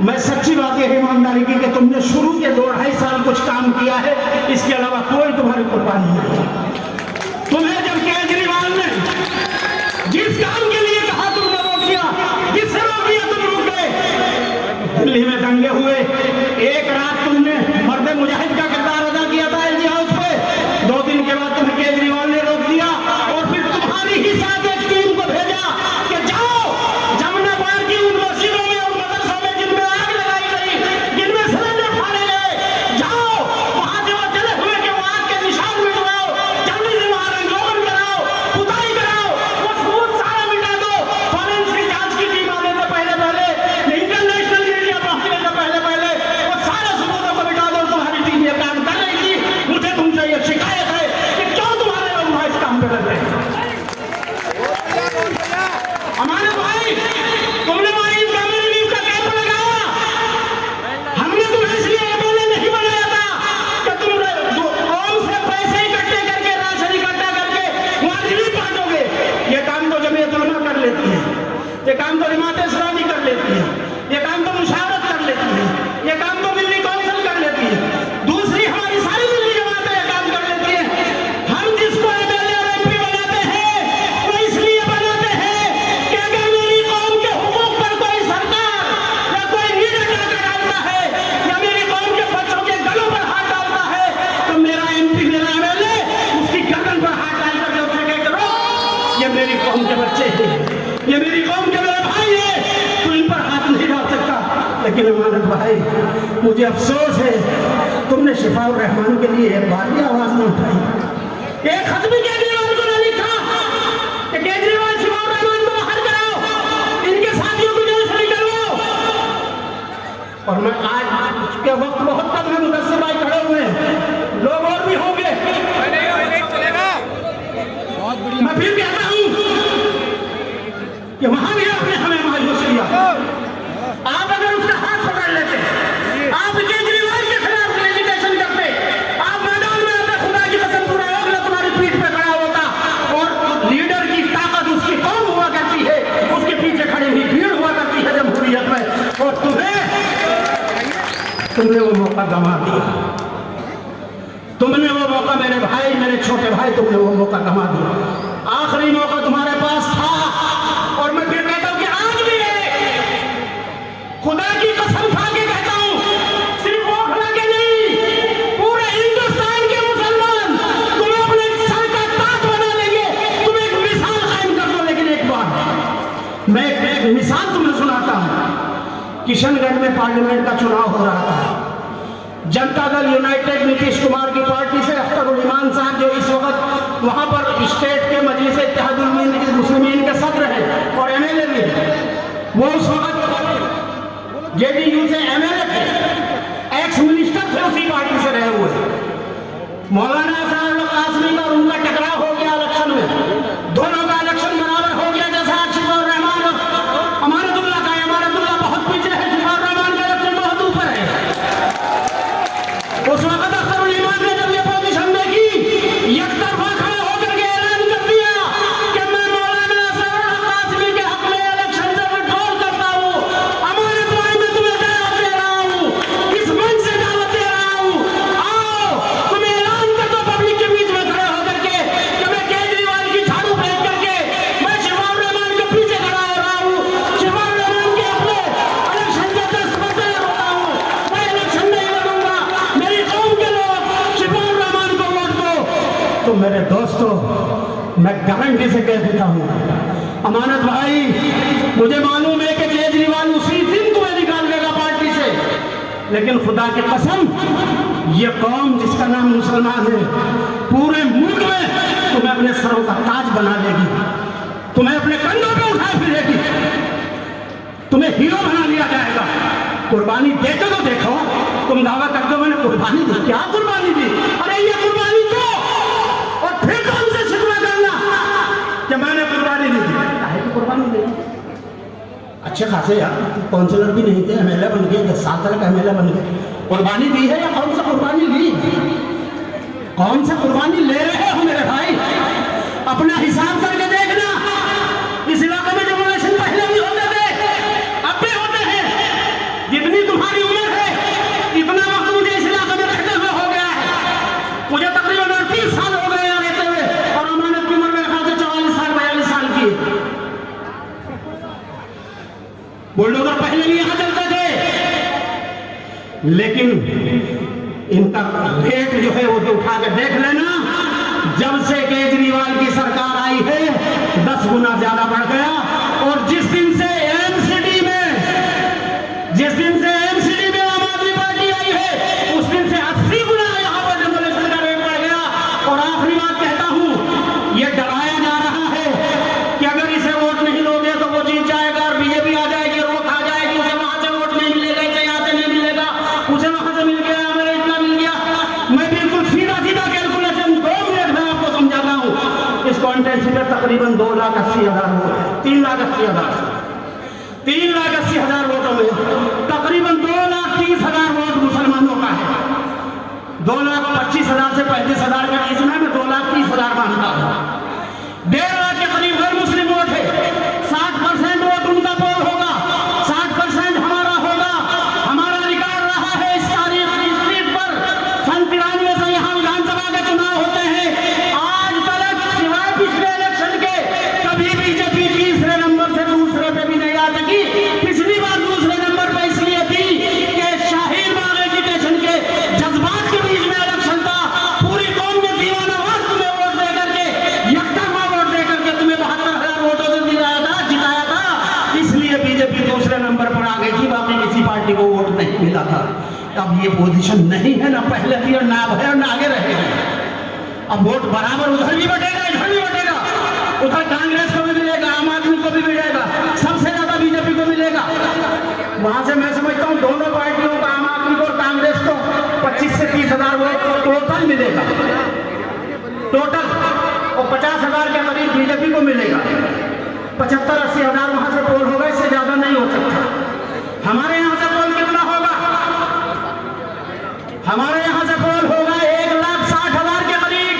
मैं सच्ची बात यह है ईमानदारी की कि तुमने शुरू के 2-2.5 साल कुछ काम किया है, इसके अलावा कोई तुम्हारी कुर्बानी नहीं। तुम्हें जब केजरीवाल ने जिस काम के लिए कहा तुमने वो किया, जिससे रोक दिया तुम रुक गए। दिल्ली में दंगे हुए, एक रात तुमने मर्द मुजाहिद का किरदार अदा किया था एलजी हाउस पे, 2 दिन के बाद तुम्हें केजरीवाल ने रोक दिया और फिर तुम्हारी ही साथ एक टीम को भेजा कि जाओ जमुना पार की उन मस्जिदों में और मदरसों में जिनमें आग लगाई गई, जिनमें सिलेंडर फाड़े गए, जाओ वहां से वो जले हुए के आग के निशान मिटवाओ, जल्दी से वहां रंगरोगन कराओ, खुदाई कराओ, वो सबूत सारा मिटा दो। फॉरेंसिक जांच की टीम आने से पहले इंटरनेशनल मीडिया पहुंचने से पहले वो सारे सबूतों को मिटा दो। तुम्हारी टीम ये काम कर रही थी। मुझे तुमसे ये शिकायत है कि क्यों तुम्हारे लोग इस काम पे लग रहे हैं। हमारे भाई, तुमने हमारी कम्युनिटी का कैंप लगाया, हमने तुम्हें इसलिए एमएलए नहीं बनाया था कि तुम कौम से पैसे इकट्ठे करके, राशन इकट्ठा करके वहां रिलीफ बांटोगे। ये काम तो जमीयत उलमा कर लेती है, ये काम तो जमात इस्लामी कर लेती है, ये काम तो मुशावरत कर लेती है, ये काम तो दिल्ली काउंसिल कर लेती है, दूसरी हमारी सारी दिल्ली जमातें ये काम कर लेती है। हम जिसको एमएलए और एमपी बनाते हैं वो इसलिए बनाते हैं कि अगर मेरी कौम के हुकूक पर कोई सरकार या कोई लीडर डाका डालता है या मेरी कौम के बच्चों के गलों पर हाथ डालता है तो मेरा एमपी, मेरा एमएलए उसकी गर्दन पर हाथ डाल कर उससे कह करो ये मेरी कौम के बच्चे हैं, ये मेरी कौम के मेरे भाई है, तू इन पर हाथ नहीं डाल सकता। लेकिन अमानत भाई, मुझे अफसोस है तुमने शिफाउर रहमान के लिए एक बार भी आवाज नहीं उठाई। एक खत भी केजरीवाल को नहीं लिखा कि केजरीवाल शिफाउर रहमान को बाहर कराओ, इनके साथियों को जेल से निकलवाओ। और मैं आज के वक्त बहुत तक में मुदस्सिर भाई खड़े हुए हैं, लोग और भी होंगे, मैं फिर कहता हूं कि वहां भी आपने हमें मायूस किया। आप अगर उसका हाथ पकड़ लेते, आप केजरीवाल के खिलाफ एजिटेशन करते, आप मैदान में आते, खुदा की कसम पूरा अगला तुम्हारी पीठ पे खड़ा होता और लीडर की ताकत उसकी कौम हुआ करती है, उसके पीछे खड़ी हुई भीड़ हुआ करती है जमहूरियत में, और तुमने वो मौका गंवा दिया। तुमने वो मौका, मेरे भाई, मेरे छोटे भाई, तुमने वो मौका गंवा दिया। आखिरी मौका तुम्हारे पास था और मैं फिर कहता हूं कि आज भी है, खुदा की कसम खा के कहता हूं, सिर्फ ओखला के नहीं, पूरे हिंदुस्तान के मुसलमान तुम्हें अपने सर का ताज बना लेंगे, तुम एक मिसाल कायम कर दो। लेकिन एक बार मैं एक मिसाल तुम्हें सुनाता हूं। किशनगंज में पार्लियामेंट का चुनाव हो रहा था, जनता दल यूनाइटेड नीतीश कुमार की पार्टी से अख्तरुल ईमान साहब, जो इस वक्त वहां पर स्टेट के मजलिस इत्तेहादुल मुस्लिमीन के सदर हैं और एमएलए भी हैं, वो उस वक्त जेडीयू से एमएलए थे, एक्स मिनिस्टर थे, उसी पार्टी से रहे हुए। मौलाना साहब कासमी का उनका टकराव हो गया इलेक्शन में, दोनों का इलेक्शन बराबर हो गया। जैसा शिफाउर रहमान और अमानतुल्लाह का, अमानतुल्लाह बहुत पीछे है, शिफाउर रहमान का इलेक्शन बहुत ऊपर है। उस वक्त अख्तरुल ईमान ने जब ये पोजीशन देखी, एकतरफा खड़े होकर के ऐलान कर दिया कि मैं मौलाना साहब कासमी के हक में इलेक्शन से विड्रॉल करता हूं। अमानत भाई, मैं तुम्हें दावत दे रहा हूं, इस मंच से दावत दे रहा हूं, आओ तुम ऐलान कर दो पब्लिक के बीच में खड़े होकर के कि मैं केजरीवाल की झाड़ू फेंक करके मैं शिफाउर रहमान के पीछे खड़ा हो रहा हूं, शिफाउर रहमान के अपने इलेक्शन से 10 बजे होता हूं, मैं इलेक्शन नहीं लड़ूंगा, मेरी कौम के लोग शिफाउर रहमान को वोट दो। तो मेरे दोस्तों, मैं गारंटी से कह देता हूं, अमानत भाई, मुझे मालूम है कि केजरीवाल उसी दिन तुम्हें निकाल देगा पार्टी से, लेकिन खुदा की कसम, ये कौम जिसका नाम मुसलमान है, पूरे मुल्क में तुम्हें अपने सरों का ताज बना देगी, तुम्हें अपने कंधों पे उठाए फिरेगी, तुम्हें हीरो बना लिया जाएगा। कुर्बानी देते तो देखो, तुम दावा करते हो मैंने कुर्बानी दी, क्या कुर्बानी दी? अरे ये कुर्बानी दो और फिर तो हमसे शिकवा करना कि मैंने कुर्बानी दी। काहे की कुर्बानी दी? अच्छे खासे यार काउंसिलर भी नहीं थे, एमएलए बन गए, 10 साल तक एमएलए बन गए। कुर्बानी दी है या कौन सा कुर्बानी ली? कौन सा कुर्बानी ले रहे हो मेरे भाई? अपना हिसाब करके देखना। इस इलाके में डेमोलेशन पहले भी होते थे, अब भी होते हैं। जितनी बुलडोजर पहले भी यहां चलते थे, लेकिन इनका रेट जो है वो तो उठा के देख लेना। जब से केजरीवाल की सरकार आई है 10 गुना ज्यादा बढ़ गया। और जिस दिन से एमसीडी में आम आदमी पार्टी आई है उस दिन से 80 गुना यहां पर डेमोलेशन का रेट बढ़ गया। और आखिरी बात कहता हूं, ये डराया जा रहा है कि अगर इसे वोट नहीं लोगे तो वो जीत जाएगा और बीजेपी आ जाएगी और वो खा जाएगी, उसे वहां से वोट नहीं मिलेगा, इसे यहां से नहीं मिलेगा, उसे वहां से मिल गया, हमें इतना मिल गया। मैं बिल्कुल सीधा कैलकुलेशन 2 मिनट में आपको समझाता हूं। इस कॉन्टेंसी में तकरीबन 2,80,000 वोट है, 3,80,000 वोटों में तकरीबन 2,30,000 वोट मुसलमानों का है। 2,25,000 से 35,000 के बीच में मैं 2,30,000 मानता हूं। 1.5 लाख के करीब गैर मुस्लिम वोट है। 60% वोट उनका पोल होगा, 60% हमारा होगा। हमारा अधिकार रहा है इस तारीख की सीट पर। 93 से यहां विधानसभा के चुनाव होते हैं। आज तक सिवाय पिछले इलेक्शन के कभी बीजेपी तीसरे नंबर से दूसरे पे भी नहीं आ सकी। पिछली बार दूसरे नंबर पे इसलिए थी कि शाहीन बाग एजुकेशन के जज्बात के बीच में इलेक्शन था। पूरी कौम ने दीवानावाद तुम्हें वोट दे करके, यकतरफा वोट दे करके तुम्हें 72,000 वोटों से जिताया था। इसलिए बीजेपी दूसरे नंबर पर आ गई थी, बाकी किसी पार्टी को वोट नहीं मिला था। अब ये पोजीशन नहीं है, ना पहले थी और ना है और ना आगे रहेगा। अब वोट बराबर उधर भी बटेगा, इधर भी बटेगा। उधर कांग्रेस को भी मिलेगा, आम आदमी को भी मिलेगा, सबसे ज्यादा बीजेपी को मिलेगा। वहां से मैं समझता हूं दोनों पार्टियों को, आम आदमी को और कांग्रेस को 25 से 30,000 वोट टोटल मिलेगा, टोटल। और 50,000 के करीब बीजेपी को मिलेगा। 75-80,000 वहां से पोल होगा, इससे ज्यादा नहीं हो सकता। हमारे यहां से पोल कितना होगा? हमारे यहां से पोल होगा 1,60,000 के करीब।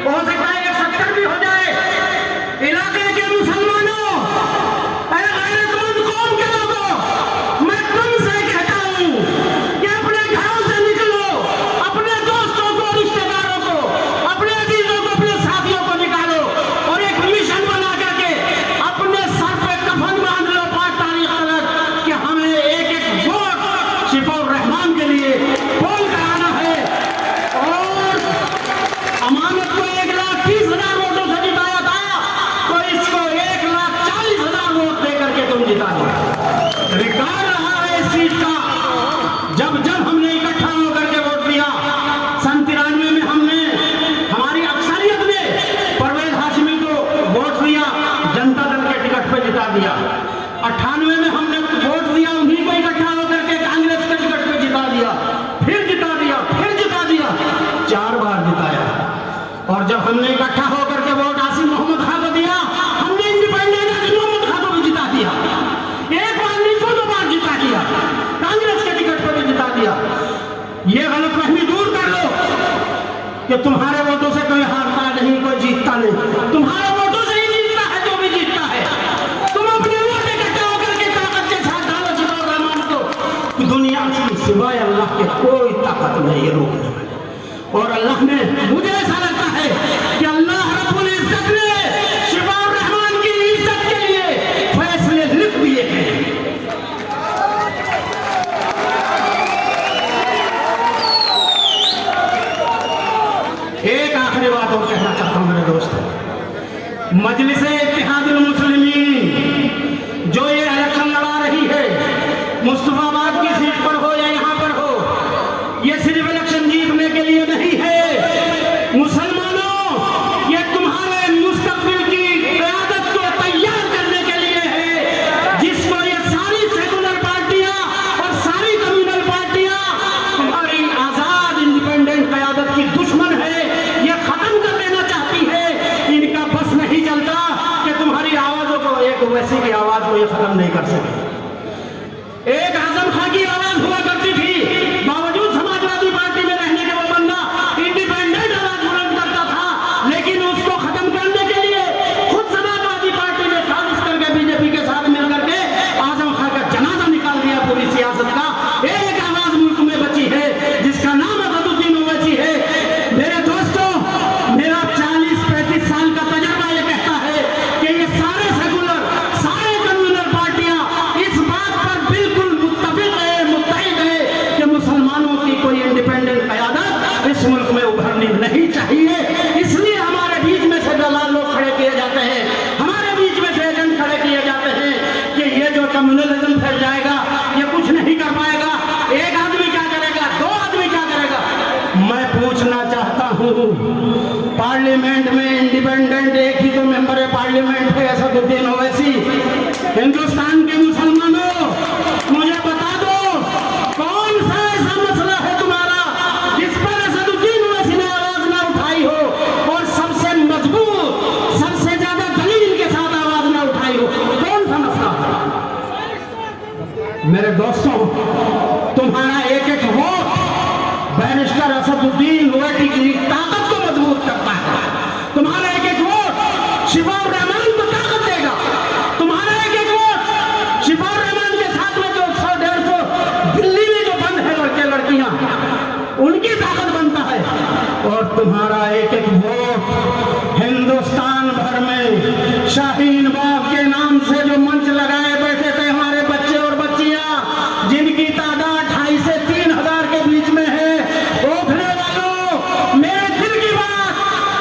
हो सकता है 170 भी हो जाए। इलाके के मुसलमानों, गैरतमंद कौम के लोगों, मैं तुमसे कहता हूं कि अपने घरों से निकलो, अपने दोस्तों को, रिश्तेदारों को, अपने अजीजों को, अपने साथियों को निकालो और एक मिशन बना करके अपने सर पे कफन बांध लो 5 तारीख तक कि हमें एक वोट शिफाउर रहमान के लिए पोल कराना है। और अमानत को 1,30,000 वोटों से जिताया था, तो इसको 1,40,000 वोट दे करके तुम जिता दो। रिकॉर्ड रहा है इस सीट का। जब हमने इकट्ठा होकर के वोट दिया, 93 में हमने, हमारी अक्सरियत ने परवेज हाशमी को वोट दिया, जनता दल के टिकट पे जिता दिया। 98 में हमने वोट दिया, उन्हीं को इकट्ठा होकर के कांग्रेस के टिकट पे जिता दिया, फिर जिता दिया, फिर जिता दिया, 4 बार जिताया। और जब हमने इकट्ठा होकर के वोट आसिम मोहम्मद खान को दिया, हमने इंडिपेंडेंट आसिम मोहम्मद खान को भी जिता दिया। एक बार नहीं 2 बार जिता दिया, कांग्रेस के टिकट पर भी जिता दिया। ये गलतफहमी दूर कर लो कि तुम्हारे वोटों से कोई हारता नहीं, कोई जीतता नहीं। तुम्हारे वोटों से ही जीतता है जो भी जीतता है। तुम अपने वोट इकट्ठा होकर के ताकत के साथ डालो शिफाउर रहमान को। दुनिया की सिवाय अल्लाह के कोई ताकत नहीं है रोकने में। और अल्लाह ने, मुझे ऐसा लगता है कि अल्लाह रब्बुल इज्जत ने शिफाउर रहमान की इज्जत के लिए फैसले लिख दिए हैं। एक आखिरी बात और कहना चाहता हूं मेरे दोस्त, मजलिसे इत्तेहादुल मुस्लिमीन जो ये इलेक्शन लड़ा रही है, मुस्तफाबाद की सीट पर हो या यहां पर हो, ये सिर्फ इलेक्शन जीतने के लिए नहीं है। मुसलमानों, ये तुम्हारे मुस्तकबिल की क़यादत को तैयार करने के लिए है, जिसको ये सारी सेकुलर पार्टियां और सारी कम्युनल पार्टियां तुम्हारी आजाद इंडिपेंडेंट क़यादत की दुश्मन है, ये खत्म कर देना चाहती है। इनका बस नहीं चलता कि तुम्हारी आवाजों को, एक वैसी की आवाज को ये खत्म नहीं कर सके। एक आजम खां की आवाज हुआ करती थी, बावजूद समाजवादी पार्टी में रहने के वो बंदा इंडिपेंडेंट आवाज बुलंद करता था, लेकिन उसको खत्म करने के लिए खुद समाजवादी पार्टी ने साजिश करके बीजेपी के साथ मिलकर के आजम खां का जनाजा निकाल दिया पूरी सियासत का। एक आवाज मुल्क में बची है जिसका नाम असदुद्दीन ओवैसी है। मेरे दोस्तों, मेरा 40-35 साल का तजुर्बा ये कहता है कि ये सारे सेकुलर, सारे कम्युनल पार्टियां पार्लियामेंट में इंडिपेंडेंट एक ही तो मेंबर है पार्लियामेंट है असदुद्दीन ओवैसी। हिंदुस्तान के मुसलमानों, मुझे बता दो कौन सा ऐसा मसला है तुम्हारा जिस पर असदुद्दीन ओवैसी ने आवाज ना उठाई हो और सबसे मजबूत, सबसे ज्यादा दलील के साथ आवाज ना उठाई हो? कौन सा मसला है? मेरे दोस्तों, तुम्हारा एक एक वोट बैरिस्टर असदुद्दीन ओवैसी की ताकत को मजबूत करता है। तुम्हारा एक एक वोट शिफाउर रहमान को ताकत देगा। तुम्हारा एक एक वोट शिफाउर रहमान के साथ में जो 100-150 दिल्ली में जो बंद है लड़के लड़कियां, उनकी ताकत बनता है। और तुम्हारा एक एक वोट हिंदुस्तान भर में शाहीन बाग के नाम से जो मंच लगाए बैठे थे हमारे बच्चे और बच्चियां, जिनकी तादाद 2,500 से 3,000 के बीच में है, उठने वालों, मेरे दिल की बात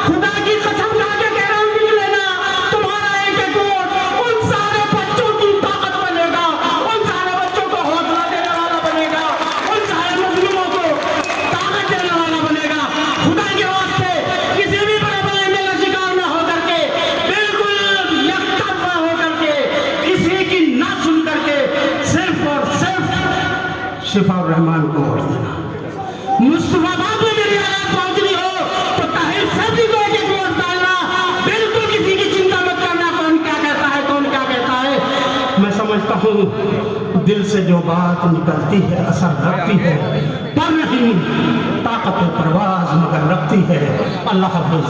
खुदा की कसम खा के कह रहा हूं कि लेना, तुम्हारा एक एक वोट उन सारे बच्चों की ताकत बनेगा, उन सारे बच्चों को हौसला देने वाला बनेगा, उन सारे मजलूमों को ताकत देने वाला बनेगा। खुदा के वास्ते किसी भी बड़े का शिकार न होकर के, बिल्कुल यकतरफा होकर के, किसी की ना सुन करके सिर्फ और सिर्फ शिफाउर रहमान को वोट देना। मुस्तफाबाद में मेरी आवाज पहुंचनी हो तो ताहिर सैफी को एक वोट डालना। बिल्कुल किसी की चिंता मत करना कौन क्या कहता है, कौन क्या कहता है। मैं समझता हूं दिल से जो बात निकलती है असर रखती है, पर नहीं ताकत परवाज मगर रखती है। अल्लाह हाफिज।